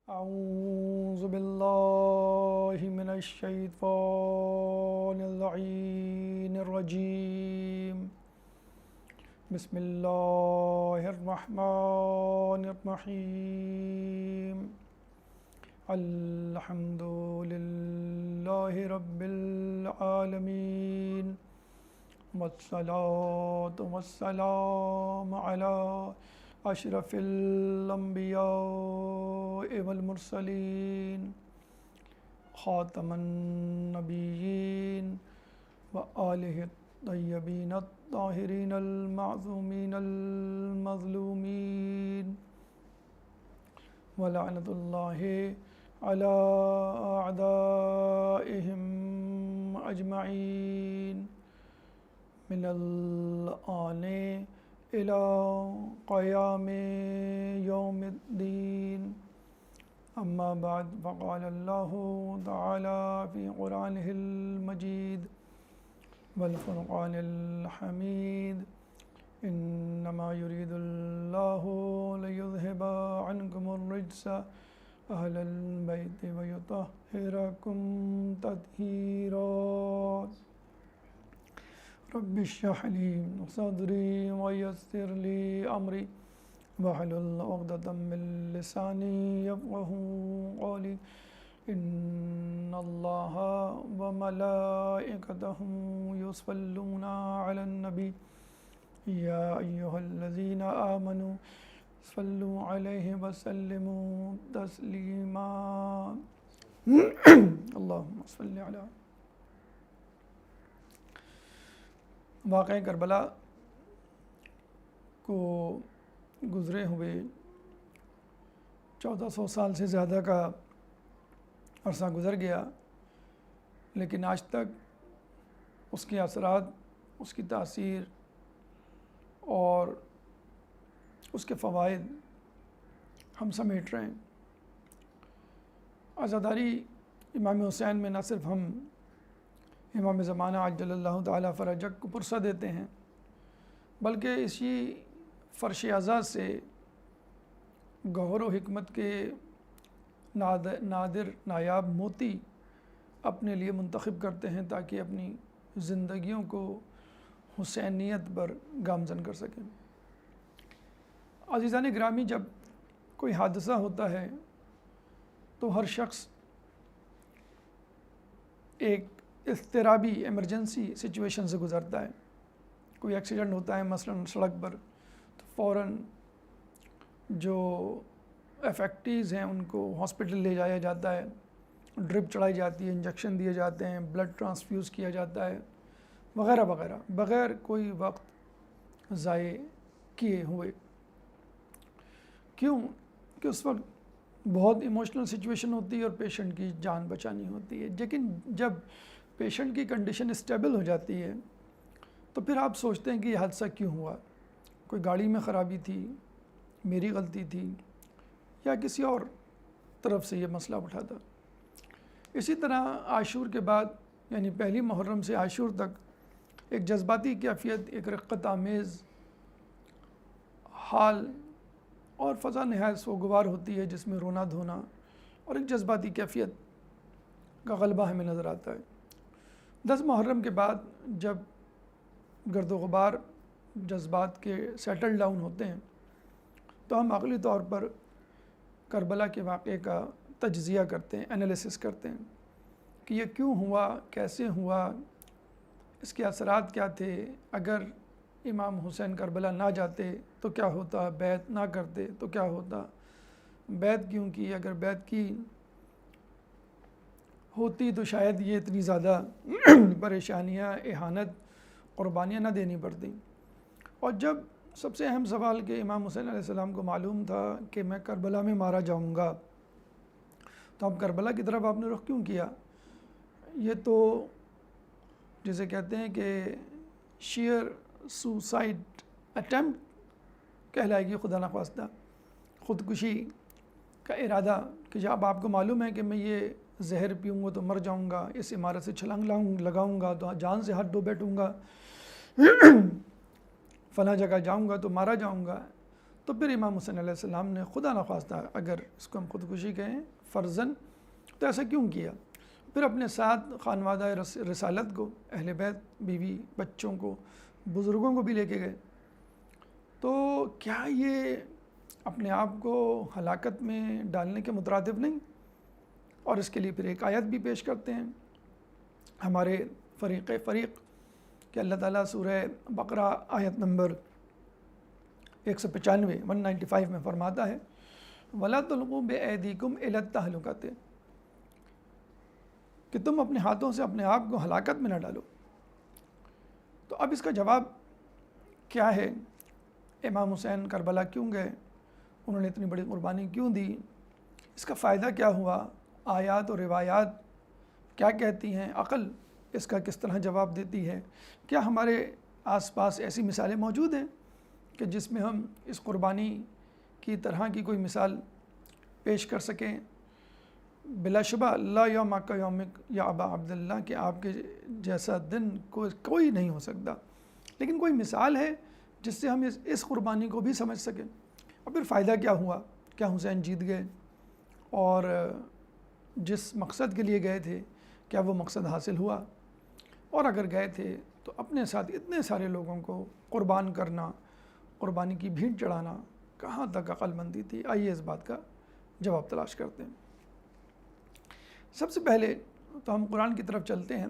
اعوذ باللہ من الشیطان اللعین الرجیم بسم اللہ الرحمن الرحیم الحمد للہ رب العالمین والصلاة والسلام علی اشرف الانبیاء والمرسلین خاتم النبیین وآلہ الطیبین الطاہرین المعصومین المظلومین ولعنۃ اللہ علی اعدائہم اجمعین من الآن إلى قيام يوم الدين أما بعد فقال الله تعالى في قرآنه المجيد والفرقان الحميد إنما يريد الله ليذهب عنكم الرجس أهل البيت ويطهركم تطهيرا رب اشرح لي صدري ويسر لي امري واحلل عقدة من لساني يفقهوا قولي ان الله وملائكته يصلون على النبي يا ايها الذين امنوا صلوا عليه وسلموا تسليما اللهم صل على واقعہ کربلا کو گزرے ہوئے 1400 سال سے زیادہ کا عرصہ گزر گیا، لیکن آج تک اس کے اثرات، اس کی تاثیر اور اس کے فوائد ہم سمیٹ رہے ہیں۔ عزاداری امام حسین میں نہ صرف ہم امام زمانہ عجل اللہ تعالیٰ فرجک کو پرسہ دیتے ہیں، بلکہ اسی فرش عزا سے گوہر و حکمت کے نادر نایاب موتی اپنے لیے منتخب کرتے ہیں تاکہ اپنی زندگیوں کو حسینیت پر گامزن کر سکیں۔ عزیزان گرامی، جب کوئی حادثہ ہوتا ہے تو ہر شخص ایک اضطرابی ایمرجنسی سچویشن سے گزرتا ہے۔ کوئی ایکسیڈنٹ ہوتا ہے مثلا سڑک پر تو فوراً جو افیکٹیز ہیں ان کو ہاسپٹل لے جایا جاتا ہے، ڈرپ چڑھائی جاتی ہے، انجیکشن دیے جاتے ہیں، بلڈ ٹرانسفیوز کیا جاتا ہے وغیرہ وغیرہ، بغیر کوئی وقت ضائع کیے ہوئے۔ کیوں کہ اس وقت بہت ایموشنل سچویشن ہوتی ہے اور پیشنٹ کی جان بچانی ہوتی ہے، لیکن جب پیشنٹ کی کنڈیشن اسٹیبل ہو جاتی ہے تو پھر آپ سوچتے ہیں کہ یہ حادثہ کیوں ہوا، کوئی گاڑی میں خرابی تھی، میری غلطی تھی، یا کسی اور طرف سے یہ مسئلہ اٹھا تھا۔ اسی طرح عاشور کے بعد یعنی پہلی محرم سے عاشور تک ایک جذباتی کیفیت، ایک رقت آمیز حال اور فضا نہایت سوگوار ہوتی ہے جس میں رونا دھونا اور ایک جذباتی کیفیت کا غلبہ ہمیں نظر آتا ہے۔ 10 محرم کے بعد جب گرد و غبار جذبات کے سیٹل ڈاؤن ہوتے ہیں تو ہم عقلی طور پر کربلا کے واقعے کا تجزیہ کرتے ہیں، انالیسس کرتے ہیں کہ یہ کیوں ہوا، کیسے ہوا، اس کے اثرات کیا تھے، اگر امام حسین کربلا نہ جاتے تو کیا ہوتا، بیعت نہ کرتے تو کیا ہوتا، بیعت کیوں کی، اگر بیعت کی ہوتی تو شاید یہ اتنی زیادہ پریشانیاں، اہانت، قربانیاں نہ دینی پڑتی۔ اور جب سب سے اہم سوال کہ امام حسین علیہ السلام کو معلوم تھا کہ میں کربلا میں مارا جاؤں گا، تو اب کربلا کی طرف آپ نے رخ کیوں کیا؟ یہ تو جسے کہتے ہیں کہ شیئر سوسائڈ اٹیمپٹ کہلائے گی، خدا نخواستہ خودکشی کا ارادہ، کہ جب آپ کو معلوم ہے کہ میں یہ زہر پیوں گا تو مر جاؤں گا، اس عمارت سے چھلانگ لگاؤں گا تو جان سے ہاتھ دھو بیٹھوں گا، فلاں جگہ جاؤں گا تو مارا جاؤں گا، تو پھر امام حسین علیہ السلام نے خدا نخواستہ اگر اس کو ہم خودکشی کہیں فرضاً تو ایسا کیوں کیا؟ پھر اپنے ساتھ خانوادہ رسالت کو، اہل بیت، بیوی، بچوں کو، بزرگوں کو بھی لے کے گئے۔ تو کیا یہ اپنے آپ کو ہلاکت میں ڈالنے کے مترادف نہیں؟ اور اس کے لیے پھر ایک آیت بھی پیش کرتے ہیں ہمارے فریق کہ اللہ تعالیٰ سورہ بقرہ آیت نمبر 195 میں فرماتا ہے وَلَا تُلْقُوا بِأَيْدِيكُمْ إِلَى التَّهْلُكَةِ، کہ تم اپنے ہاتھوں سے اپنے آپ کو ہلاکت میں نہ ڈالو۔ تو اب اس کا جواب کیا ہے؟ امام حسین کربلا کیوں گئے؟ انہوں نے اتنی بڑی قربانی کیوں دی؟ اس کا فائدہ کیا ہوا؟ آیات اور روایات کیا کہتی ہیں؟ عقل اس کا کس طرح جواب دیتی ہے؟ کیا ہمارے آس پاس ایسی مثالیں موجود ہیں کہ جس میں ہم اس قربانی کی طرح کی کوئی مثال پیش کر سکیں؟ بلا شبہ لا یوم کا یومک یا ابا عبداللہ کہ آپ کے جیسا دن کوئی نہیں ہو سکتا، لیکن کوئی مثال ہے جس سے ہم اس قربانی کو بھی سمجھ سکیں۔ اور پھر فائدہ کیا ہوا؟ کیا حسین جیت گئے؟ اور جس مقصد کے لیے گئے تھے کیا وہ مقصد حاصل ہوا؟ اور اگر گئے تھے تو اپنے ساتھ اتنے سارے لوگوں کو قربان کرنا، قربانی کی بھیٹ چڑھانا کہاں تک عقل مندی تھی؟ آئیے اس بات کا جواب تلاش کرتے ہیں۔ سب سے پہلے تو ہم قرآن کی طرف چلتے ہیں۔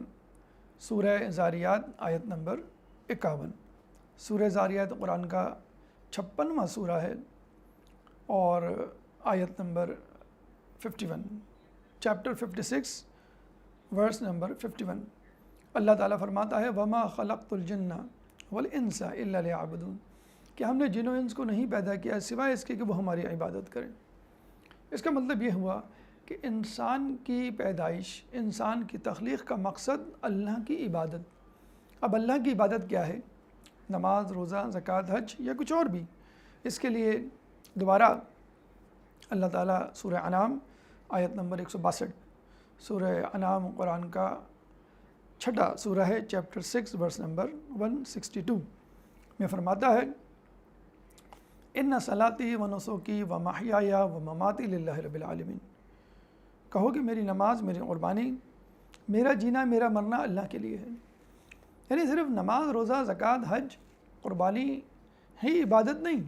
سورہ زاریات آیت نمبر 51۔ سورہ زاریات قرآن کا 56واں سورہ ہے اور آیت نمبر 51، چیپٹر 56 ورس نمبر 51۔ اللہ تعالیٰ فرماتا ہے وَمَا خَلَقْتُ الْجِنَّ وَالْإِنسَ إِلَّا لِيَعْبُدُونَ، کہ ہم نے جن و انس کو نہیں پیدا کیا سوائے اس کے کہ وہ ہماری عبادت کریں۔ اس کا مطلب یہ ہوا کہ انسان کی پیدائش، انسان کی تخلیق کا مقصد اللہ کی عبادت۔ اب اللہ کی عبادت کیا ہے؟ نماز، روزہ، زکوٰۃ، حج یا کچھ اور بھی؟ اس کے لیے دوبارہ اللہ تعالیٰ سورہ انعام آیت نمبر 162، سورہ انعام قرآن کا 6واں سورہ ہے، چیپٹر 6 ورس نمبر 162 میں فرماتا ہے اِنَّ صَلَاتِي وَنُسُكِي وَمَحْيَايَ وَمَمَاتِي لِلَّهِ رَبِّ الْعَالَمِينَ، کہو کہ میری نماز، میری قربانی، میرا جینا، میرا مرنا اللہ کے لیے ہے۔ یعنی صرف نماز، روزہ، زکوٰۃ، حج، قربانی ہی عبادت نہیں،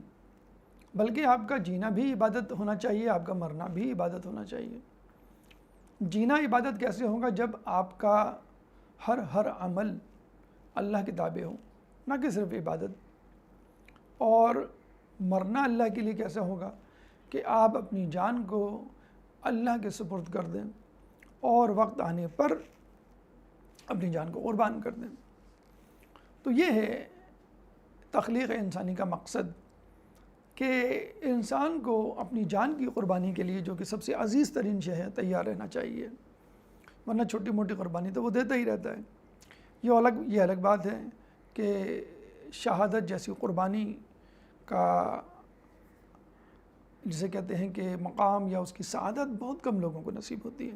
بلکہ آپ کا جینا بھی عبادت ہونا چاہیے، آپ کا مرنا بھی عبادت ہونا چاہیے۔ جینا عبادت کیسے ہوگا؟ جب آپ کا ہر عمل اللہ کے تابع ہو، نہ کہ صرف عبادت۔ اور مرنا اللہ کے لیے کیسے ہوگا؟ کہ آپ اپنی جان کو اللہ کے سپرد کر دیں اور وقت آنے پر اپنی جان کو قربان کر دیں۔ تو یہ ہے تخلیق انسانی کا مقصد، کہ انسان کو اپنی جان کی قربانی کے لیے، جو کہ سب سے عزیز ترین شے ہے، تیار رہنا چاہیے، ورنہ چھوٹی موٹی قربانی تو وہ دیتا ہی رہتا ہے۔ یہ الگ بات ہے کہ شہادت جیسی قربانی کا جسے کہتے ہیں کہ مقام یا اس کی سعادت بہت کم لوگوں کو نصیب ہوتی ہے۔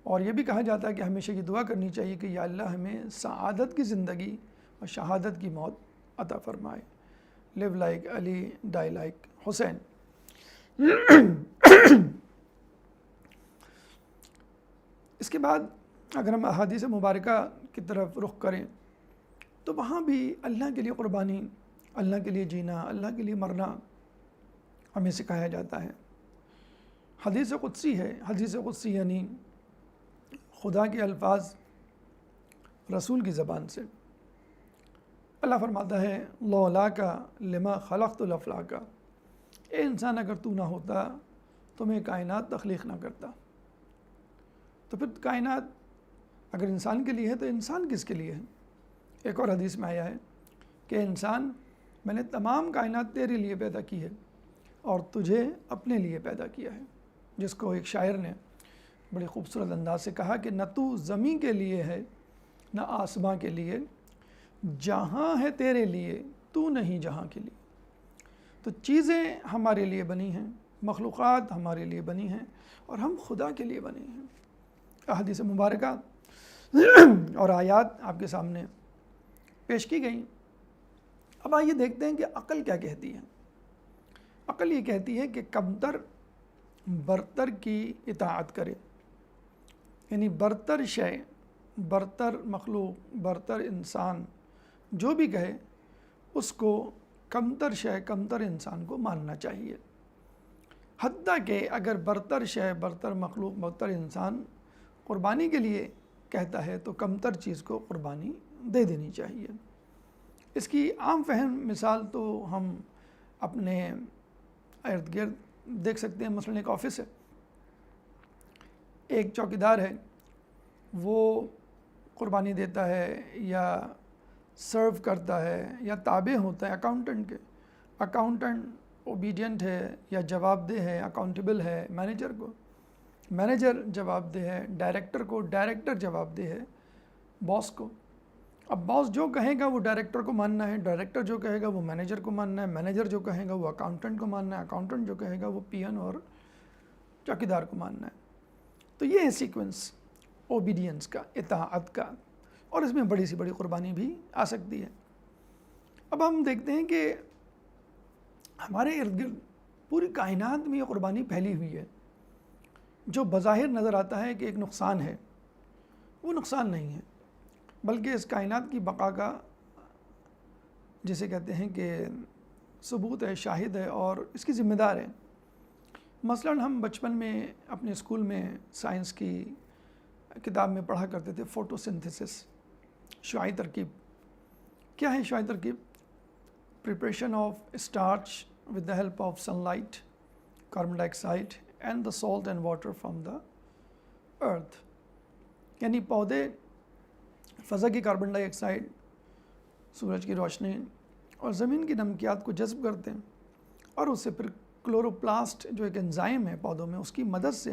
اور یہ بھی کہا جاتا ہے کہ ہمیشہ یہ دعا کرنی چاہیے کہ یا اللہ ہمیں سعادت کی زندگی اور شہادت کی موت عطا فرمائے۔ لیو لائک علی، ڈائی لائک حسین۔ اس کے بعد اگر ہم احادیث مبارکہ کی طرف رخ کریں تو وہاں بھی اللہ کے لیے قربانی، اللہ کے لیے جینا، اللہ کے لیے مرنا ہمیں سکھایا جاتا ہے۔ حدیث قدسی ہے، حدیث قدسی یعنی خدا کے الفاظ رسول کی زبان سے۔ اللہ فرماتا ہے لولاک لما خلقت الافلاک، اے انسان اگر تو نہ ہوتا تو میں کائنات تخلیق نہ کرتا۔ تو پھر کائنات اگر انسان کے لیے ہے تو انسان کس کے لیے ہے؟ ایک اور حدیث میں آیا ہے کہ انسان، میں نے تمام کائنات تیرے لیے پیدا کی ہے اور تجھے اپنے لیے پیدا کیا ہے، جس کو ایک شاعر نے بڑی خوبصورت انداز سے کہا کہ نہ تو زمین کے لیے ہے نہ آسماں کے لیے، جہاں ہے تیرے لیے تو نہیں جہاں کے لیے۔ تو چیزیں ہمارے لیے بنی ہیں، مخلوقات ہمارے لیے بنی ہیں اور ہم خدا کے لیے بنے ہیں۔ احادیث مبارکہ اور آیات آپ کے سامنے پیش کی گئیں۔ اب آئیے دیکھتے ہیں کہ عقل کیا کہتی ہے۔ عقل یہ کہتی ہے کہ کمتر برتر کی اطاعت کرے، یعنی برتر شے، برتر مخلوق، برتر انسان جو بھی کہے اس کو کمتر شے، کمتر انسان کو ماننا چاہیے، حتیٰ کہ اگر برتر شے، برتر مخلوق، برتر انسان قربانی کے لیے کہتا ہے تو کمتر چیز کو قربانی دے دینی چاہیے۔ اس کی عام فہم مثال تو ہم اپنے ارد گرد دیکھ سکتے ہیں۔ مثلاً ایک آفس ہے، ایک چوکیدار ہے، وہ قربانی دیتا ہے یا سرو کرتا ہے یا تابع ہوتا ہے اکاؤنٹنٹ کے۔ اکاؤنٹنٹ اوبیڈینٹ ہے یا جواب دہ ہے، اکاؤنٹیبل ہے مینیجر کو، مینیجر جواب دہ ہے ڈائریکٹر کو، ڈائریکٹر جواب دہ ہے باس کو۔ اب باس جو کہے گا وہ ڈائریکٹر کو ماننا ہے، ڈائریکٹر جو کہے گا وہ مینیجر کو ماننا ہے، مینیجر جو کہے گا وہ اکاؤنٹنٹ کو ماننا ہے، اکاؤنٹنٹ جو کہے گا وہ پی این اور چوکیدار کو ماننا ہے۔ تو یہ ہے سیکوینس اوبیڈینس کا، اطاعت کا، اور اس میں بڑی سی بڑی قربانی بھی آ سکتی ہے۔ اب ہم دیکھتے ہیں کہ ہمارے ارد گرد پوری کائنات میں یہ قربانی پھیلی ہوئی ہے۔ جو بظاہر نظر آتا ہے کہ ایک نقصان ہے، وہ نقصان نہیں ہے، بلکہ اس کائنات کی بقا کا جسے کہتے ہیں کہ ثبوت ہے، شاہد ہے اور اس کی ذمہ دار ہے۔ مثلاً ہم بچپن میں اپنے اسکول میں سائنس کی کتاب میں پڑھا کرتے تھے فوٹو سنتھسس، شعاعی ترکیب۔ کیا ہے شعاعی ترکیب؟ Preparation of starch with the help of sunlight, carbon dioxide and the salt and water from the earth, یعنی پودے فضا کی کاربن ڈائی آکسائڈ، سورج کی روشنی اور زمین کی نمکیات کو جذب کرتے ہیں اور اس سے پھر کلوروپلاسٹ جو ایک انزائم ہے پودوں میں، اس کی مدد سے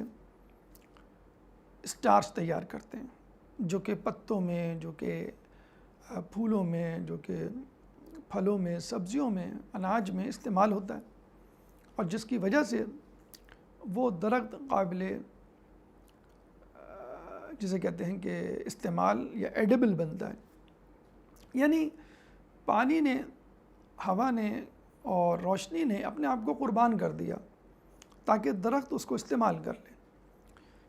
اسٹارچ تیار کرتے ہیں، جو کہ پتوں میں، جو کہ پھولوں میں، جو کہ پھلوں میں، سبزیوں میں، اناج میں استعمال ہوتا ہے، اور جس کی وجہ سے وہ درخت قابل جسے کہتے ہیں کہ استعمال یا ایڈیبل بنتا ہے۔ یعنی پانی نے، ہوا نے اور روشنی نے اپنے آپ کو قربان کر دیا تاکہ درخت اس کو استعمال کر لے۔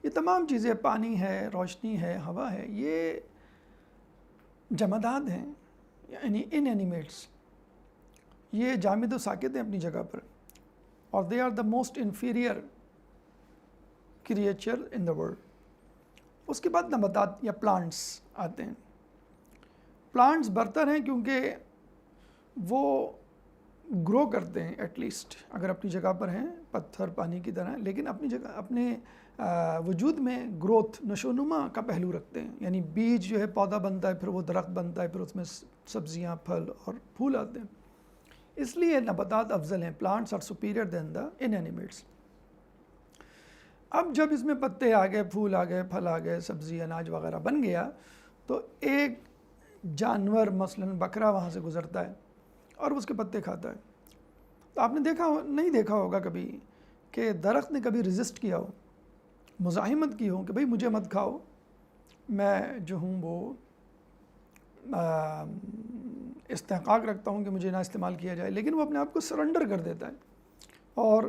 یہ تمام چیزیں، پانی ہے، روشنی ہے، ہوا ہے، یہ جمادات ہیں، یعنی ان اینیمیٹس، یہ جامد و ساکت ہیں اپنی جگہ پر، اور they are the most inferior creature in the world. اس کے بعد نباتات یا پلانٹس آتے ہیں۔ پلانٹس برتر ہیں کیونکہ وہ گرو کرتے ہیں، ایٹ لیسٹ اگر اپنی جگہ پر ہیں، پتھر پانی کی طرح، لیکن اپنی جگہ، اپنے وجود میں گروتھ، نشو و نما کا پہلو رکھتے ہیں، یعنی بیج جو ہے پودا بنتا ہے، پھر وہ درخت بنتا ہے، پھر اس میں سبزیاں، پھل اور پھول آتے ہیں۔ اس لیے نباتات افضل ہیں، plants are superior than the inanimates. اب جب اس میں پتے آ گئے، پھول آ گئے، پھل آ گئے، سبزی، اناج وغیرہ بن گیا، تو ایک جانور مثلاً بکرا وہاں سے گزرتا ہے اور اس کے پتے کھاتا ہے۔ تو آپ نے نہیں دیکھا ہوگا کبھی کہ درخت نے کبھی ریزسٹ کیا ہو، مزاحمت کی ہو کہ بھئی مجھے مت کھاؤ، میں جو ہوں وہ استحقاق رکھتا ہوں کہ مجھے نہ استعمال کیا جائے، لیکن وہ اپنے آپ کو سرنڈر کر دیتا ہے اور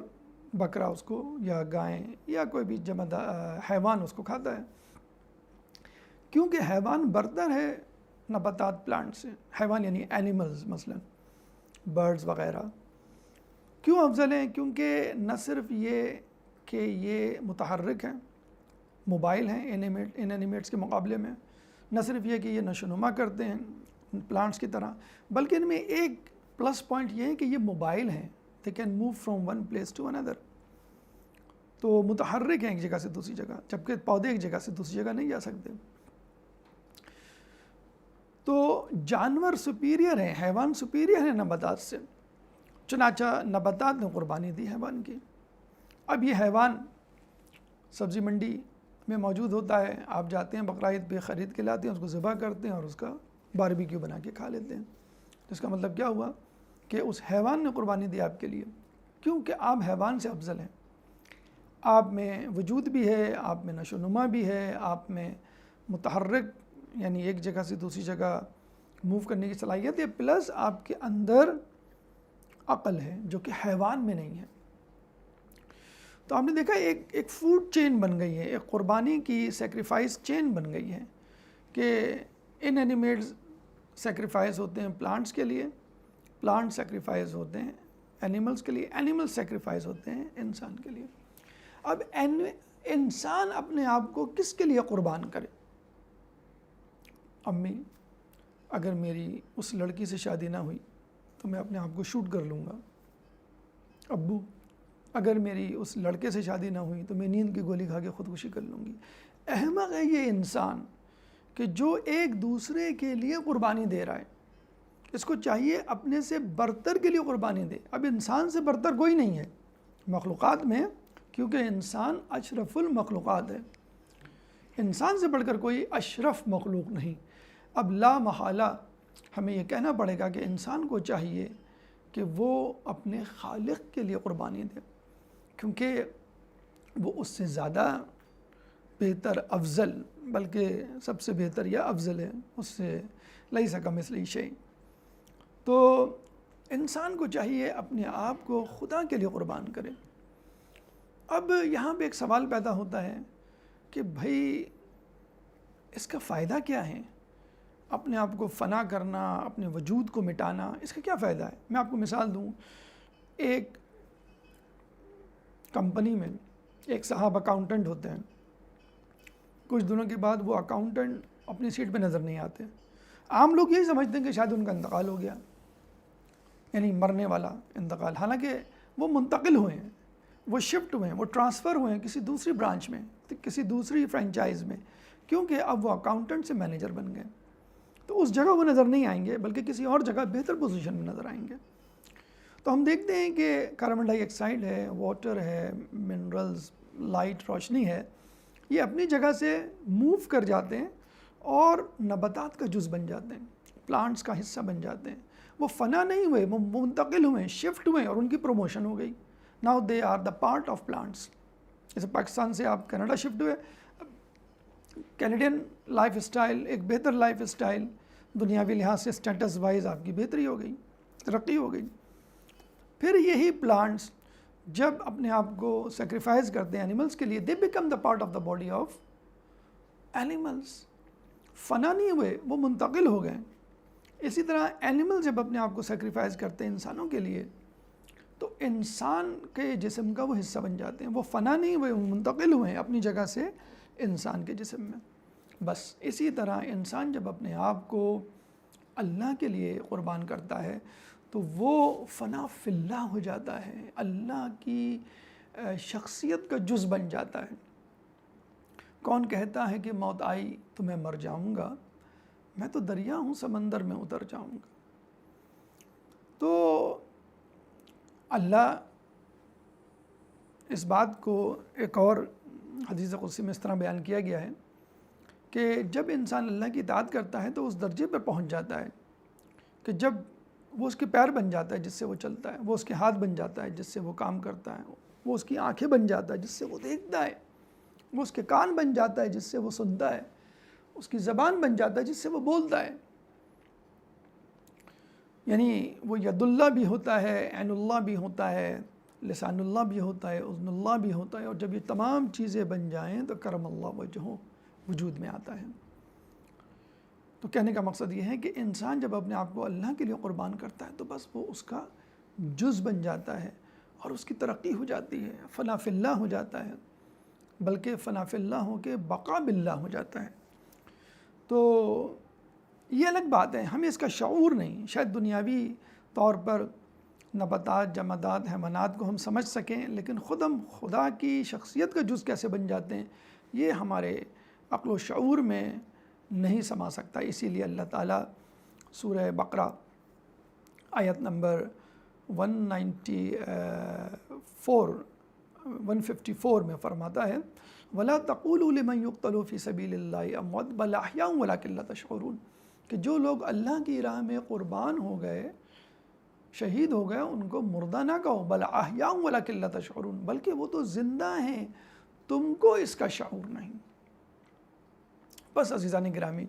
بکرا اس کو، یا گائیں یا کوئی بھی حیوان اس کو کھاتا ہے، کیونکہ حیوان برتر ہے نباتات پلانٹ سے۔ حیوان یعنی اینیملز، مثلا برڈز وغیرہ کیوں افضل ہیں؟ کیونکہ نہ صرف یہ کہ یہ متحرک ہیں، موبائل ہیں ان اینیمیٹس کے مقابلے میں، نہ صرف یہ کہ یہ نشو و نما کرتے ہیں پلانٹس کی طرح، بلکہ ان میں ایک پلس پوائنٹ یہ ہے کہ یہ موبائل ہیں، they can move from one place to another، تو متحرک ہیں ایک جگہ سے دوسری جگہ، جبکہ پودے ایک جگہ سے دوسری جگہ نہیں جا سکتے۔ تو جانور سپیریئر ہیں، حیوان سپیریئر ہیں نباتات سے، چنانچہ نباتات نے قربانی دی حیوان کی۔ اب یہ حیوان سبزی منڈی میں موجود ہوتا ہے، آپ جاتے ہیں بقرعید پہ خرید کے لاتے ہیں، اس کو ذبح کرتے ہیں اور اس کا باربیکیو بنا کے کھا لیتے ہیں۔ اس کا مطلب کیا ہوا کہ اس حیوان نے قربانی دی آپ کے لیے، کیونکہ آپ حیوان سے افضل ہیں، آپ میں وجود بھی ہے، آپ میں نشو و نما بھی ہے، آپ میں متحرک یعنی ایک جگہ سے دوسری جگہ موو کرنے کی صلاحیت ہے، پلس آپ کے اندر عقل ہے جو کہ حیوان میں نہیں ہے۔ تو آپ نے دیکھا ایک فوڈ چین بن گئی ہے، ایک قربانی کی سیکریفائس چین بن گئی ہے کہ ان اینیمیٹس سیکریفائز ہوتے ہیں پلانٹس کے لیے، پلانٹ سیکریفائز ہوتے ہیں اینیملس کے لیے، اینیمل سیکریفائز ہوتے ہیں انسان کے لیے۔ اب انسان اپنے آپ کو کس کے لیے قربان کرے؟ امی اگر میری اس لڑکی سے شادی نہ ہوئی تو میں اپنے آپ کو شوٹ کر لوں گا۔ ابو اگر میری اس لڑکے سے شادی نہ ہوئی تو میں نیند کی گولی کھا کے خودکشی کر لوں گی۔ احمق ہے یہ انسان کہ جو ایک دوسرے کے لیے قربانی دے رہا ہے۔ اس کو چاہیے اپنے سے برتر کے لیے قربانی دے۔ اب انسان سے برتر کوئی نہیں ہے مخلوقات میں، کیونکہ انسان اشرف المخلوقات ہے، انسان سے بڑھ کر کوئی اشرف مخلوق نہیں۔ اب لا محالہ ہمیں یہ کہنا پڑے گا کہ انسان کو چاہیے کہ وہ اپنے خالق کے لیے قربانی دے، کیونکہ وہ اس سے زیادہ بہتر، افضل، بلکہ سب سے بہتر یا افضل ہے، اس سے لیس کمثلہ شیء۔ تو انسان کو چاہیے اپنے آپ کو خدا کے لیے قربان کرے۔ اب یہاں پہ ایک سوال پیدا ہوتا ہے کہ بھائی اس کا فائدہ کیا ہے؟ اپنے آپ کو فنا کرنا، اپنے وجود کو مٹانا، اس کا کیا فائدہ ہے؟ میں آپ کو مثال دوں، ایک کمپنی میں ایک صاحب اکاؤنٹنٹ ہوتے ہیں، کچھ دنوں کے بعد وہ اکاؤنٹنٹ اپنی سیٹ پہ نظر نہیں آتے۔ عام لوگ یہی سمجھتے ہیں کہ شاید ان کا انتقال ہو گیا، یعنی مرنے والا انتقال، حالانکہ وہ منتقل ہوئے ہیں، وہ شفٹ ہوئے ہیں، وہ ٹرانسفر ہوئے ہیں کسی دوسری برانچ میں، کسی دوسری فرینچائز میں، کیونکہ اب وہ اکاؤنٹنٹ سے مینیجر بن گئے۔ تو اس جگہ وہ نظر نہیں آئیں گے، بلکہ کسی اور جگہ بہتر پوزیشن میں نظر آئیں گے۔ تو ہم دیکھتے ہیں کہ کاربن ڈائی آکسائڈ ہے، واٹر ہے، منرلز، لائٹ، روشنی ہے، یہ اپنی جگہ سے موو کر جاتے ہیں اور نباتات کا جز بن جاتے ہیں، پلانٹس کا حصہ بن جاتے ہیں۔ وہ فنا نہیں ہوئے، وہ منتقل ہوئے، شفٹ ہوئے اور ان کی پروموشن ہو گئی۔ Now they are the part of plants. جیسے پاکستان سے آپ کینیڈا شفٹ ہوئے، کینیڈین لائف اسٹائل ایک بہتر لائف اسٹائل، دنیاوی لحاظ سے اسٹیٹس وائز آپ کی بہتری ہو گئی، ترقی ہو گئی۔ پھر یہی پلانٹس جب اپنے آپ کو سیکریفائز کرتے ہیں اینیملس کے لیے، they become the part of the body of animals. فنا نہیں ہوئے، وہ منتقل ہو گئے۔ اسی طرح اینیمل جب اپنے آپ کو سیکریفائز کرتے ہیں انسانوں کے لیے، تو انسان کے جسم کا وہ حصہ بن جاتے ہیں۔ وہ فنا نہیں ہوئے، وہ منتقل ہوئے اپنی جگہ سے انسان کے جسم میں۔ بس اسی طرح انسان جب اپنے آپ کو اللہ کے لیے قربان کرتا ہے تو وہ فنا فی اللہ ہو جاتا ہے، اللہ کی شخصیت کا جز بن جاتا ہے۔ کون کہتا ہے کہ موت آئی تو میں مر جاؤں گا، میں تو دریا ہوں، سمندر میں اتر جاؤں گا۔ تو اللہ اس بات کو ایک اور حدیث قدسی میں اس طرح بیان کیا گیا ہے کہ جب انسان اللہ کی اطاعت کرتا ہے تو اس درجے پر پہنچ جاتا ہے کہ جب وہ اس کے پیر بن جاتا ہے جس سے وہ چلتا ہے، وہ اس کے ہاتھ بن جاتا ہے جس سے وہ کام کرتا ہے، وہ اس کی آنکھیں بن جاتا ہے جس سے وہ دیکھتا ہے، وہ اس کے کان بن جاتا ہے جس سے وہ سنتا ہے، اس کی زبان بن جاتا ہے جس سے وہ بولتا ہے۔ یعنی وہ ید اللہ بھی ہوتا ہے، عین اللہ بھی ہوتا ہے، لسان اللہ بھی ہوتا ہے، اذن اللہ بھی ہوتا ہے، اور جب یہ تمام چیزیں بن جائیں تو کرم اللہ وجہہ وجود میں آتا ہے۔ تو کہنے کا مقصد یہ ہے کہ انسان جب اپنے آپ کو اللہ کے لیے قربان کرتا ہے تو بس وہ اس کا جز بن جاتا ہے اور اس کی ترقی ہو جاتی ہے، فنا فی اللہ ہو جاتا ہے، بلکہ فنا فی اللہ ہو کے بقا باللہ ہو جاتا ہے۔ تو یہ الگ بات ہے، ہمیں اس کا شعور نہیں، شاید دنیاوی طور پر نباتات، جمادات، حیوانات کو ہم سمجھ سکیں، لیکن خود ہم خدا کی شخصیت کا جز کیسے بن جاتے ہیں یہ ہمارے عقل و شعور میں نہیں سما سکتا۔ اسی لیے اللہ تعالیٰ سورہ بقرہ آیت نمبر 154 میں فرماتا ہے وَلَا تَقُولُوا لِمَنْ يُقْتَلُ فِي سَبِيلِ اللَّهِ أَمْوَاتٌ بَلْ أَحْيَاءٌ وَلَكِنْ لَا تَشْعُرُونَ، کہ جو لوگ اللہ کی راہ میں قربان ہو گئے، شہید ہو گئے، ان کو مردہ نہ کہو، بل احیاء ولکن لا تشعرون، بلکہ وہ تو زندہ ہیں، تم کو اس کا شعور نہیں۔ بس عزیزان گرامی،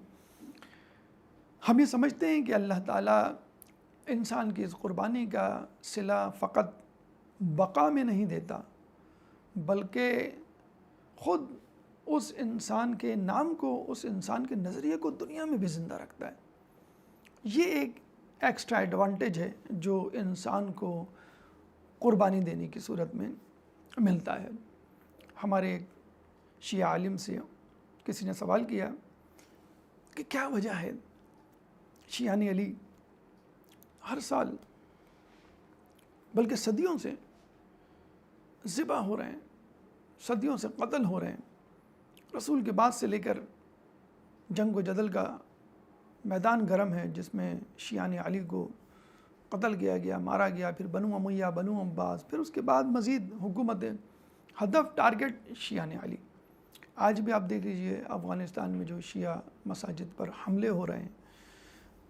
ہم یہ سمجھتے ہیں کہ اللہ تعالیٰ انسان کی اس قربانی کا صلہ فقط بقا میں نہیں دیتا بلکہ خود اس انسان کے نام کو، اس انسان کے نظریے کو دنیا میں بھی زندہ رکھتا ہے۔ یہ ایک ایکسٹرا ایڈوانٹیج ہے جو انسان کو قربانی دینے کی صورت میں ملتا ہے۔ ہمارے ایک شیعہ عالم سے کسی نے سوال کیا کہ کیا وجہ ہے شیعان علی ہر سال بلکہ صدیوں سے ذبح ہو رہے ہیں، صدیوں سے قتل ہو رہے ہیں، رسول کے بعد سے لے کر جنگ و جدل کا میدان گرم ہے جس میں شیعان علی کو قتل کیا گیا، مارا گیا، پھر بنو امیہ، بنو عباس، پھر اس کے بعد مزید حکومتیں، ہدف ٹارگٹ شیعان علی۔ آج بھی آپ دیکھ لیجئے افغانستان میں جو شیعہ مساجد پر حملے ہو رہے ہیں،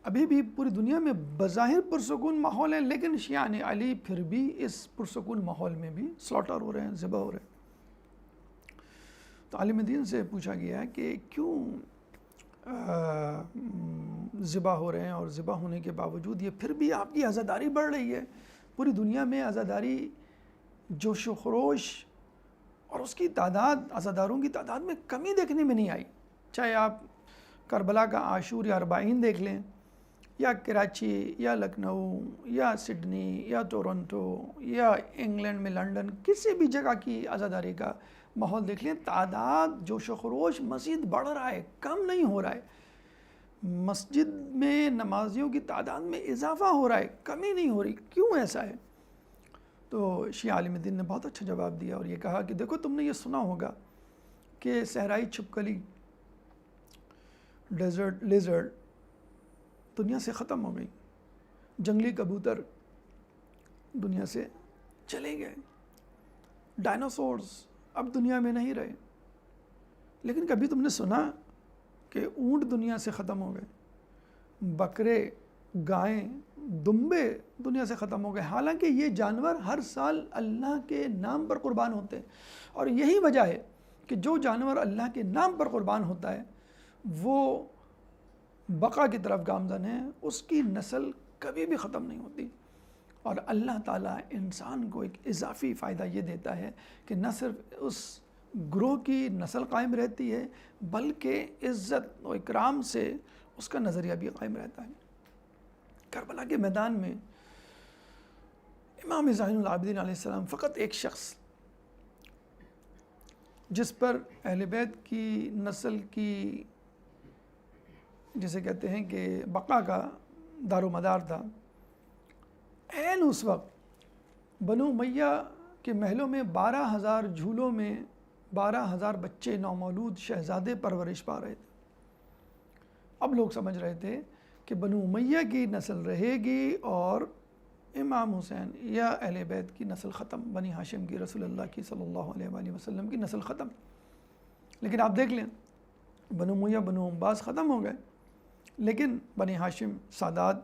ابھی بھی پوری دنیا میں بظاہر پرسکون ماحول ہے، لیکن شیعان علی پھر بھی اس پرسکون ماحول میں بھی سلاٹر ہو رہے ہیں، ذبح ہو رہے ہیں۔ تو عالم دین سے پوچھا گیا کہ کیوں ذبح ہو رہے ہیں، اور ذبح ہونے کے باوجود یہ پھر بھی آپ کی عزاداری بڑھ رہی ہے۔ پوری دنیا میں عزاداری، جوش و خروش اور اس کی تعداد، عزاداروں کی تعداد میں کمی دیکھنے میں نہیں آئی۔ چاہے آپ کربلا کا عاشور یا اربعین دیکھ لیں، یا کراچی یا لکھنؤ یا سڈنی یا ٹورنٹو یا انگلینڈ میں لنڈن، کسی بھی جگہ کی عزاداری کا ماحول دیکھ لیں، تعداد، جوش و خروش مزید بڑھ رہا ہے، کم نہیں ہو رہا ہے۔ مسجد میں نمازیوں کی تعداد میں اضافہ ہو رہا ہے، کمی نہیں ہو رہی۔ کیوں ایسا ہے؟ تو شیعہ عالم دین نے بہت اچھا جواب دیا اور یہ کہا کہ دیکھو، تم نے یہ سنا ہوگا کہ صحرائی چھپکلی، ڈیزرٹ لیزرڈ دنیا سے ختم ہو گئی، جنگلی کبوتر دنیا سے چلے گئے، ڈائناسورز اب دنیا میں نہیں رہے۔ لیکن کبھی تم نے سنا کہ اونٹ دنیا سے ختم ہو گئے، بکرے، گائیں، دمبے دنیا سے ختم ہو گئے؟ حالانکہ یہ جانور ہر سال اللہ کے نام پر قربان ہوتے ہیں، اور یہی وجہ ہے کہ جو جانور اللہ کے نام پر قربان ہوتا ہے وہ بقا کی طرف گامزن ہے، اس کی نسل کبھی بھی ختم نہیں ہوتی۔ اور اللہ تعالیٰ انسان کو ایک اضافی فائدہ یہ دیتا ہے کہ نہ صرف اس گروہ کی نسل قائم رہتی ہے بلکہ عزت و اکرام سے اس کا نظریہ بھی قائم رہتا ہے۔ کربلا کے میدان میں امام زین العابدین علیہ السلام فقط ایک شخص جس پر اہل بیت کی نسل کی، جسے کہتے ہیں کہ بقا کا دار و مدار تھا، عین اس وقت بنو امیہ کے محلوں میں 12,000 جھولوں میں 12,000 بچے نومولود شہزادے پرورش پا رہے تھے۔ اب لوگ سمجھ رہے تھے کہ بنو امیہ کی نسل رہے گی اور امام حسین یا اہل بیت کی نسل ختم، بنی ہاشم کی، رسول اللہ کی صلی اللہ علیہ وآلہ وسلم کی نسل ختم۔ لیکن آپ دیکھ لیں، بنو امیہ، بنو عباس ختم ہو گئے، لیکن بنی ہاشم، سادات،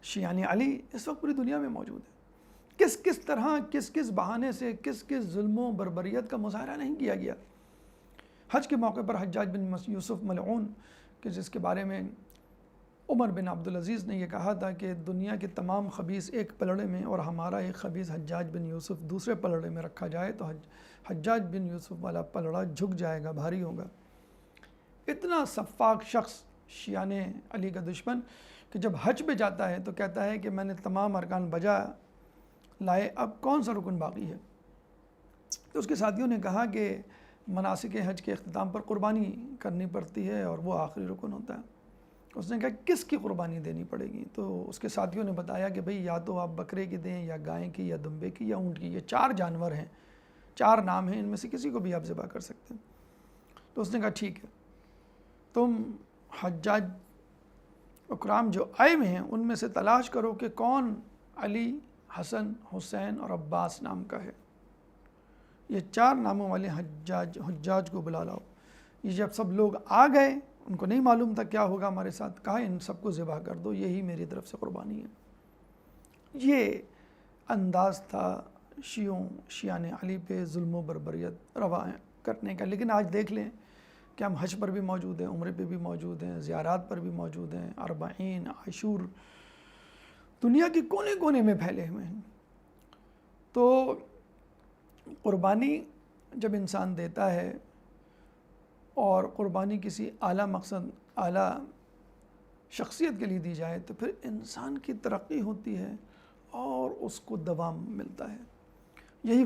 شیعان علی اس وقت پوری دنیا میں موجود ہے۔ کس طرح، کس بہانے سے، کس ظلم و بربریت کا مظاہرہ نہیں کیا گیا۔ حج کے موقع پر حجاج بن یوسف ملعون، کہ جس کے بارے میں عمر بن عبدالعزیز نے یہ کہا تھا کہ دنیا کے تمام خبیث ایک پلڑے میں اور ہمارا ایک خبیث حجاج بن یوسف دوسرے پلڑے میں رکھا جائے تو حجاج بن یوسف والا پلڑا جھک جائے گا، بھاری ہوگا۔ اتنا سفاک شخص، شیعان علی کا دشمن، کہ جب حج پہ جاتا ہے تو کہتا ہے کہ میں نے تمام ارکان بجا لائے، اب کون سا رکن باقی ہے؟ تو اس کے ساتھیوں نے کہا کہ مناسک حج کے اختتام پر قربانی کرنی پڑتی ہے اور وہ آخری رکن ہوتا ہے۔ اس نے کہا کس کی قربانی دینی پڑے گی؟ تو اس کے ساتھیوں نے بتایا کہ بھئی یا تو آپ بکرے کی دیں، یا گائے کی، یا دمبے کی، یا اونٹ کی۔ یہ 4 جانور ہیں، 4 نام ہیں، ان میں سے کسی کو بھی آپ ذبح کر سکتے ہیں۔ تو اس نے کہا ٹھیک ہے، تم حجاج اکرام جو آئے ہوئے ہیں ان میں سے تلاش کرو کہ کون علی، حسن، حسین اور عباس نام کا ہے۔ یہ 4 ناموں والے حجاج کو بلا لاؤ۔ یہ جب سب لوگ آ گئے، ان کو نہیں معلوم تھا کیا ہوگا ہمارے ساتھ، کہا ان سب کو ذبح کر دو، یہی میری طرف سے قربانی ہے۔ یہ انداز تھا شیعان علی پہ ظلم و بربریت روا کرنے کا۔ لیکن آج دیکھ لیں کہ ہم حج پر بھی موجود ہیں، عمرے پہ بھی موجود ہیں، زیارات پر بھی موجود ہیں، اربعین، عاشور۔ دنیا کے کونے کونے میں پھیلے ہوئے ہیں۔ تو قربانی جب انسان دیتا ہے اور قربانی کسی اعلیٰ مقصد، اعلیٰ شخصیت کے لیے دی جائے تو پھر انسان کی ترقی ہوتی ہے اور اس کو دوام ملتا ہے۔ یہی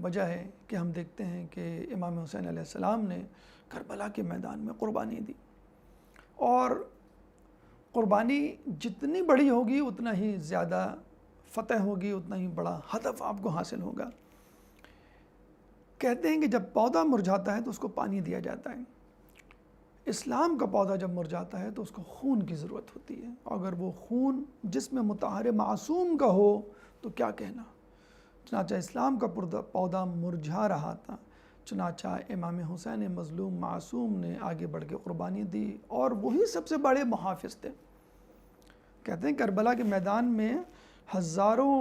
وجہ ہے کہ ہم دیکھتے ہیں کہ امام حسین علیہ السلام نے کربلا کے میدان میں قربانی دی، اور قربانی جتنی بڑی ہوگی اتنا ہی زیادہ فتح ہوگی، اتنا ہی بڑا ہدف آپ کو حاصل ہوگا۔ کہتے ہیں کہ جب پودا مرجھاتا ہے تو اس کو پانی دیا جاتا ہے۔ اسلام کا پودا جب مرجھاتا ہے تو اس کو خون کی ضرورت ہوتی ہے، اگر وہ خون جس میں مطہر معصوم کا ہو تو کیا کہنا۔ چنانچہ اسلام کا پودا مرجھا رہا تھا، چنانچہ امام حسین مظلوم معصوم نے آگے بڑھ کے قربانی دی، اور وہی سب سے بڑے محافظ تھے۔ کہتے ہیں کربلا کے میدان میں ہزاروں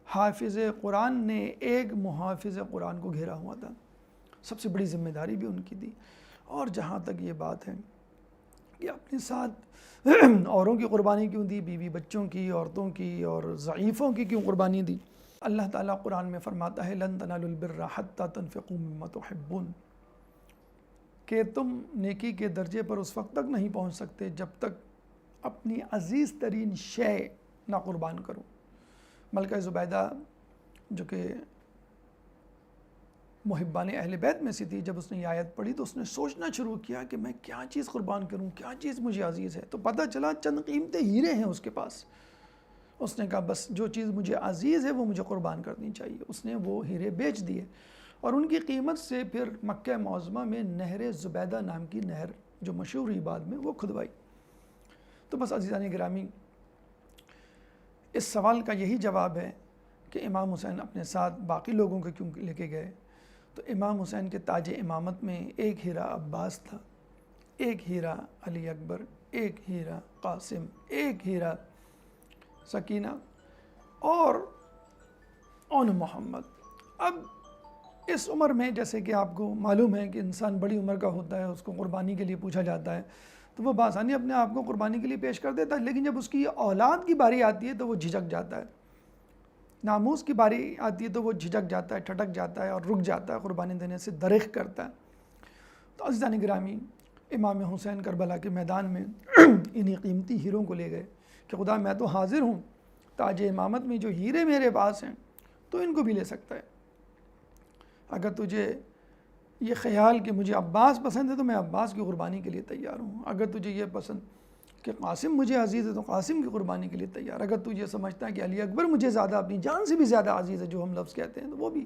حافظ قرآن نے ایک محافظ قرآن کو گھیرا ہوا تھا، سب سے بڑی ذمہ داری بھی ان کی دی۔ اور جہاں تک یہ بات ہے کہ اپنے ساتھ اوروں کی قربانی کیوں دی، بیوی بچوں کی، عورتوں کی اور ضعیفوں کی کیوں قربانی دی؟ اللہ تعالیٰ قرآن میں فرماتا ہے لن تنالوا البر حتی تنفقوا مما تحبون، کہ تم نیکی کے درجے پر اس وقت تک نہیں پہنچ سکتے جب تک اپنی عزیز ترین شے نہ قربان کرو۔ ملکہ زبیدہ جو کہ محبان اہل بیت میں سے تھی، جب اس نے یہ آیت پڑھی تو اس نے سوچنا شروع کیا کہ میں کیا چیز قربان کروں، کیا چیز مجھے عزیز ہے۔ تو پتہ چلا چند قیمتی ہیرے ہیں اس کے پاس۔ اس نے کہا بس جو چیز مجھے عزیز ہے وہ مجھے قربان کرنی چاہیے۔ اس نے وہ ہیرے بیچ دیے، اور ان کی قیمت سے پھر مکہ معظمہ میں نہر زبیدہ نام کی نہر جو مشہور ہوئی بعد میں، وہ کھدوائی۔ تو بس عزیزان گرامی، اس سوال کا یہی جواب ہے کہ امام حسین اپنے ساتھ باقی لوگوں کو کیوں لے کے گئے؟ تو امام حسین کے تاج امامت میں ایک ہیرا عباس تھا، ایک ہیرا علی اکبر، ایک ہیرا قاسم، ایک ہیرا سکینہ اور محمد۔ اب اس عمر میں جیسے کہ آپ کو معلوم ہے کہ انسان بڑی عمر کا ہوتا ہے، اس کو قربانی کے لیے پوچھا جاتا ہے تو وہ بآسانی اپنے آپ کو قربانی کے لیے پیش کر دیتا ہے، لیکن جب اس کی اولاد کی باری آتی ہے تو وہ جھجک جاتا ہے، ناموس کی باری آتی ہے تو وہ جھجک جاتا ہے، ٹھٹک جاتا ہے اور رک جاتا ہے، قربانی دینے سے درخ کرتا ہے۔ تو عزیزان گرامی، امام حسین کربلا کے میدان میں انہی قیمتی ہیروں کو لے گئے کہ خدا میں تو حاضر ہوں، تاج امامت میں جو ہیرے میرے پاس ہیں تو ان کو بھی لے سکتا ہے۔ اگر تجھے یہ خیال کہ مجھے عباس پسند ہے تو میں عباس کی قربانی کے لیے تیار ہوں، اگر تجھے یہ پسند کہ قاسم مجھے عزیز ہے تو قاسم کی قربانی کے لیے تیار، اگر تو یہ سمجھتا ہے کہ علی اکبر مجھے زیادہ، اپنی جان سے بھی زیادہ عزیز ہے جو ہم لفظ کہتے ہیں، تو وہ بھی۔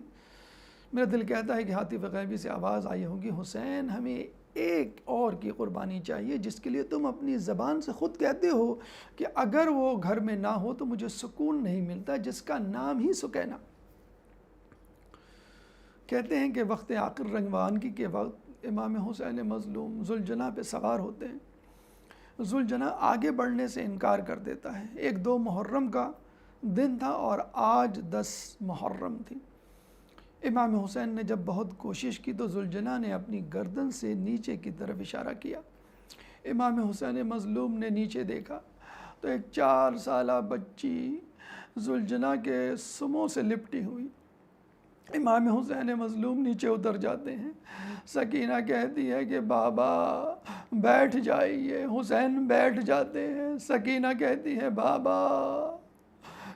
میرا دل کہتا ہے کہ ہاتف غیبی سے آواز آئی ہوگی حسین ہمیں ایک اور کی قربانی چاہیے جس کے لیے تم اپنی زبان سے خود کہتے ہو کہ اگر وہ گھر میں نہ ہو تو مجھے سکون نہیں ملتا، جس کا نام ہی سکینہ۔ کہتے ہیں کہ وقت آخر رنگوانگی کے وقت امام حسین مظلوم ذوالجناح پہ سوار ہوتے ہیں۔ ذوالجناح آگے بڑھنے سے انکار کر دیتا ہے۔ 1-2 محرم کا دن تھا اور آج 10 محرم تھی۔ امام حسین نے جب بہت کوشش کی تو ذوالجناح نے اپنی گردن سے نیچے کی طرف اشارہ کیا۔ امام حسین مظلوم نے نیچے دیکھا تو ایک 4 سالہ بچی ذوالجناح کے سموں سے لپٹی ہوئی۔ امام حسین مظلوم نیچے اتر جاتے ہیں۔ سکینہ کہتی ہے کہ بابا بیٹھ جائیے، حسین بیٹھ جاتے ہیں۔ سکینہ کہتی ہے بابا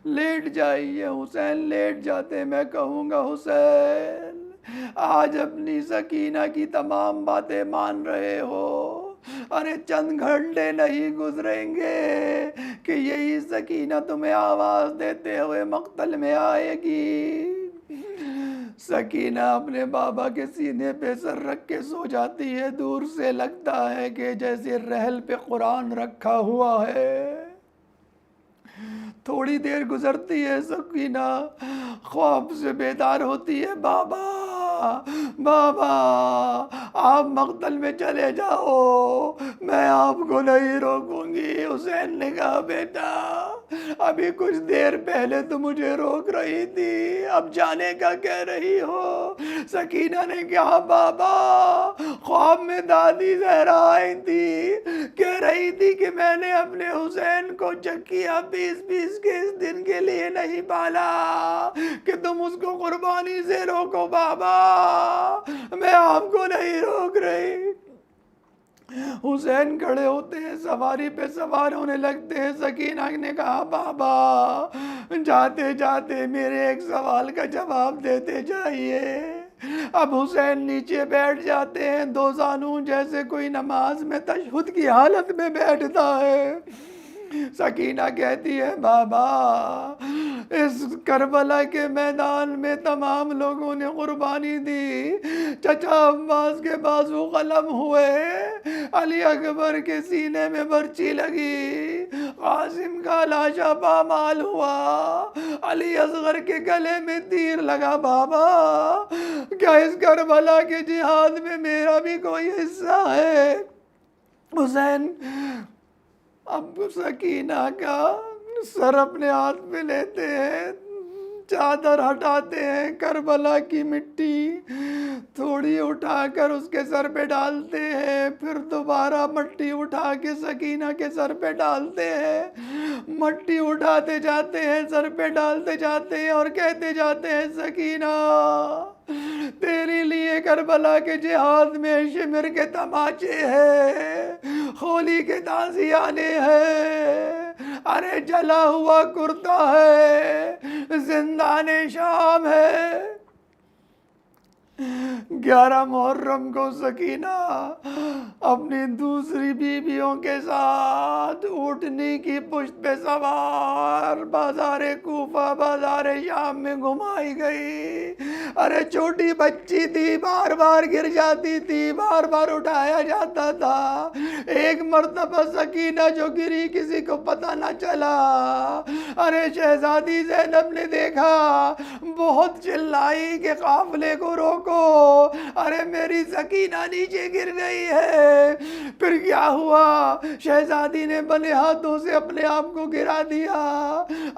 لیٹ جائیے، حسین لیٹ جاتے ہیں۔ میں کہوں گا حسین آج اپنی سکینہ کی تمام باتیں مان رہے ہو، ارے چند گھنٹے نہیں گزریں گے کہ یہی سکینہ تمہیں آواز دیتے ہوئے مقتل میں آئے گی۔ سکینہ اپنے بابا کے سینے پہ سر رکھ کے سو جاتی ہے، دور سے لگتا ہے کہ جیسے رحل پہ قرآن رکھا ہوا ہے۔ تھوڑی دیر گزرتی ہے، سکینہ خواب سے بیدار ہوتی ہے، بابا بابا آپ مقتل میں چلے جاؤ، میں آپ کو نہیں روکوں گی۔ حسین نے کہا بیٹا ابھی کچھ دیر پہلے تو مجھے روک رہی تھی، اب جانے کا کہہ رہی ہو؟ سکینہ نے کہا بابا خواب میں دادی زہرا آئی تھی، کہہ رہی تھی کہ میں نے اپنے حسین کو چکیا 20 کے اس دن کے لیے نہیں پالا کہ تم اس کو قربانی سے روکو بابا، میں آپ کو نہیں روک رہی۔ حسین کھڑے ہوتے ہیں، سواری پہ سوار ہونے لگتے ہیں۔ سکینہ نے کہا بابا جاتے جاتے میرے ایک سوال کا جواب دیتے جائیے۔ اب حسین نیچے بیٹھ جاتے ہیں، دو زانوں جیسے کوئی نماز میں تشہد کی حالت میں بیٹھتا ہے۔ سکینہ کہتی ہے بابا اس کربلا کے میدان میں تمام لوگوں نے قربانی دی، چچا عباس کے بازو قلم ہوئے، علی اکبر کے سینے میں برچی لگی، قاسم کا لاشا پامال ہوا، علی اصغر کے گلے میں تیر لگا۔ بابا کیا اس کربلا کے جہاد میں میرا بھی کوئی حصہ ہے؟ حسین اب سکینہ کا سر اپنے ہاتھ میں لیتے ہیں، چادر ہٹاتے ہیں، کربلا کی مٹی تھوڑی اٹھا کر اس کے سر پہ ڈالتے ہیں، پھر دوبارہ مٹی اٹھا کے سکینہ کے سر پہ ڈالتے ہیں، مٹی اٹھاتے جاتے ہیں، سر پہ ڈالتے جاتے ہیں اور کہتے جاتے ہیں سکینہ تیری لیے کربلا کے جہاد میں شمر کے تماچے ہیں، ہولی کے تازیانے ہیں، ارے جلا ہوا کرتا ہے، زندان شام ہے۔ 11 محرم کو سکینہ اپنی دوسری بیویوں کے ساتھ اونٹنی کی پشت پہ سوار بازار کوفہ بازار شام میں گھمائی گئی۔ ارے چھوٹی بچی تھی، بار بار گر جاتی تھی، بار بار اٹھایا جاتا تھا، ایک مرتبہ سکینہ جو گری کسی کو پتہ نہ چلا۔ ارے شہزادی زینب نے دیکھا، بہت چلائی کہ قافلے کو روکو، ارے میری سکینہ نیچے گر گئی ہے۔ پھر کیا ہوا؟ شہزادی نے بنے ہاتھوں سے اپنے آپ کو گرا دیا،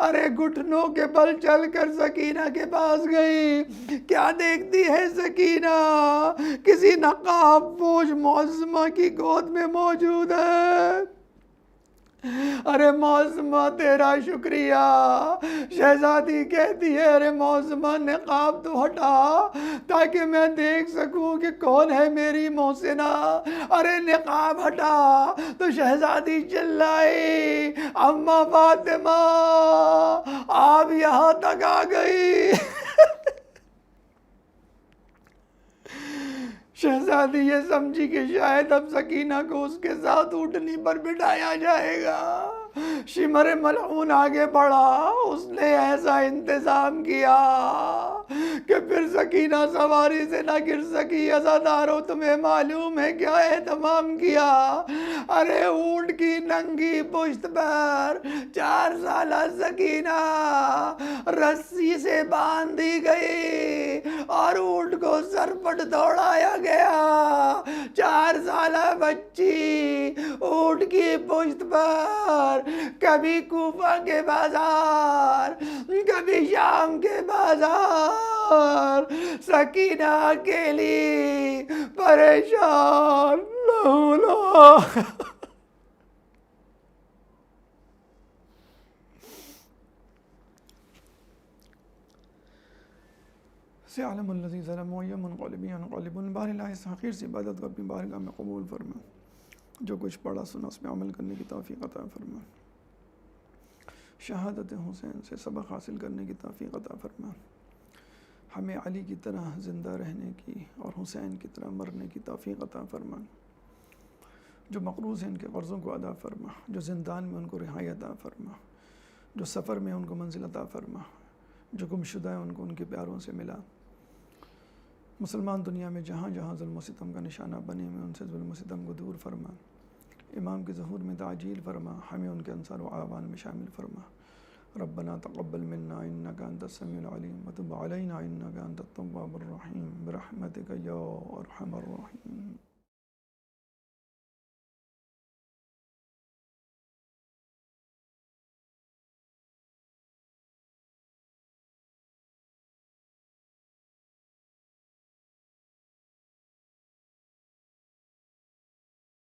ارے گھٹنوں کے بل چل کر سکینہ کے پاس گئی۔ کیا دیکھتی ہے سکینہ؟ کسی نقاب پوش معصمہ کی گود میں موجود ہے۔ ارے معصمہ تیرا شکریہ۔ شہزادی کہتی ہے ارے معصمہ نقاب تو ہٹا تاکہ میں دیکھ سکوں کہ کون ہے میری محسنہ، ارے نقاب ہٹا۔ تو شہزادی چلائی اماں فاطمہ آپ یہاں تک آ گئی۔ شہزادی یہ سمجھی کہ شاید اب سکینہ کو اس کے ساتھ اونٹنی پر بٹھایا جائے گا۔ شمر ملعون آگے بڑھا، اس نے ایسا انتظام کیا کہ پھر سکینہ سواری سے نہ گر سکی۔ عزادارو تمہیں معلوم ہے کیا اہتمام کیا؟ ارے اونٹ کی ننگی پشت پر 4 سالہ سکینہ رسی سے باندھ دی گئی اور اونٹ کو سرپٹ دوڑایا گیا۔ 4 سالہ بچی اونٹ کی پشت پر، کبھی کوفہ کے بازار، کبھی شام کے بازار، سکینہ اکیلی پریشان لولا۔ سیعلم الذی ظلموا ای منقلب ینقلبون۔ بہرحال اس حقیر سی عبادت کو اپنی بارگاہ میں قبول فرما، جو کچھ پڑھا سنا اس میں عمل کرنے کی توفیق عطا فرما، شہادت حسین سے سبق حاصل کرنے کی توفیق عطا فرما، ہمیں علی کی طرح زندہ رہنے کی اور حسین کی طرح مرنے کی توفیق عطا فرما، جو مقروض ہیں ان کے قرضوں کو ادا فرما، جو زندان میں ان کو رہائی عطا فرما، جو سفر میں ان کو منزل عطا فرما، جو گمشدہ ہیں ان کو ان کے پیاروں سے ملا۔ مسلمان دنیا میں جہاں جہاں ظلم و ستم کا نشانہ بنے ہوئے ان سے ظلم و ستم کو دور فرما، امام کے ظہور میں تعجیل فرما، ہمیں ان کے انصار و اعوان میں شامل فرما۔ ربنا تقبل منا انک انت السمیع العلیم وتب علینا انک انت التواب الرحیم برحمتک یا ارحم الراحمین۔